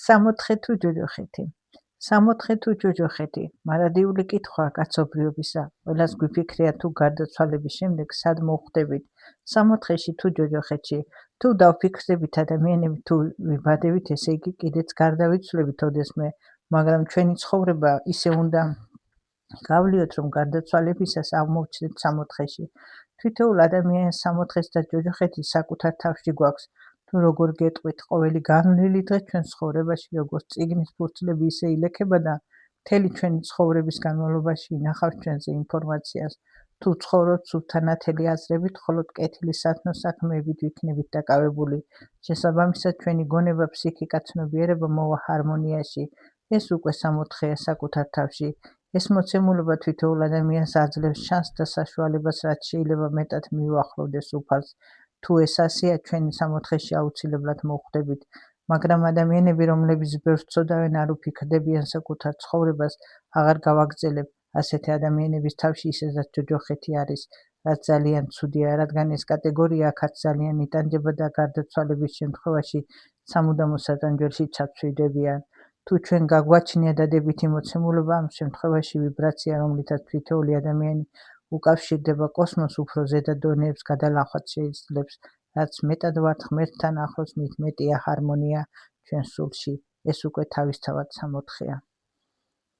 სამოთხე თუ ჯოჯოხეთი. სამოთხე თუ ჯოჯოხეთი. მარადიული კითხვა კაცობრიობისა. ყველას გვიფიქრია თუ გარდაცვალების შემდეგ სად მოვხვდებით. სამოთხეში თუ ჯოჯოხეთში. თუ დავფიქრდებით ადამიანები თუ ვიბადებით, ესე იგი კიდეც გარდავიცვლებით ოდესმე, მაგრამ ჩვენი ცხოვრება ისე უნდა გავლიოთ, რომ გარდაცვალებისას აღმოვჩნდეთ სამოთხეში. თითოეულ ადამიანს სამოთხეს და ჯოჯოხეთის საკუთარ თავში გვაქვს. თუ როგორ გეტყვით, ყოველი განვლილი დღე ჩვენს ცხოვრებაში როგორც წიგნის ფურცლები ისე ილექება და მთელი ჩვენი ცხოვრების განმავლობაში ინახავს ჩვენზე ინფორმაციას. თუ ცხოვრობთ სულთანათელი აზრებით, მხოლოდ კეთილი სათნო საქმეებით ვიქნებით დაკავებული. შესაბამისად, ჩვენი გონება, ფსიქიკა, ცნობიერება მოვა ჰარმონიაში. ეს უკვე სამოთხეა საკუთარ თავში. ეს მოცემულობა თითოეულ ადამიანს აძლევს შანსს და საშუალებას, რაც შეიძლება მეტად მიუახლოვდეს უფალს. თუ ეს ასეა, ჩვენი სამოთხეში აუცილებლად მოვხვდებით. მაგრამ ადამიანები, რომლებიც ბევრს ცოდავენ, არ უფიქრდებიან საკუთარ ცხოვრებას, აღარ გავაგრძელებ. ასეთი ადამიანების თავში ისედაც ჯოჯოხეთი არის, რაც ძალიან ცუდია, რადგან ეს კატეგორია აქაც ძალიან იტანჯება და გარდაცვალების შემთხვევაში სამუდამო სატანჯველში ჩაცვიდებიან. თუ ჩვენ გაგვაჩნია დადებითი მოცემულობა, ამ შემთხვევაში ვიბრაცია, რომლითაც თითოეული ადამიანი უკავშირდება კოსმოსს, უფრო ზედა დონეებს გადალახვაც შეიძლებს. რაც მეტად ვართ ღმერთთან ახლოს, მით მეტია ჰარმონია ჩვენ სულში. ეს უკვე თავისთავად სამოთხეა.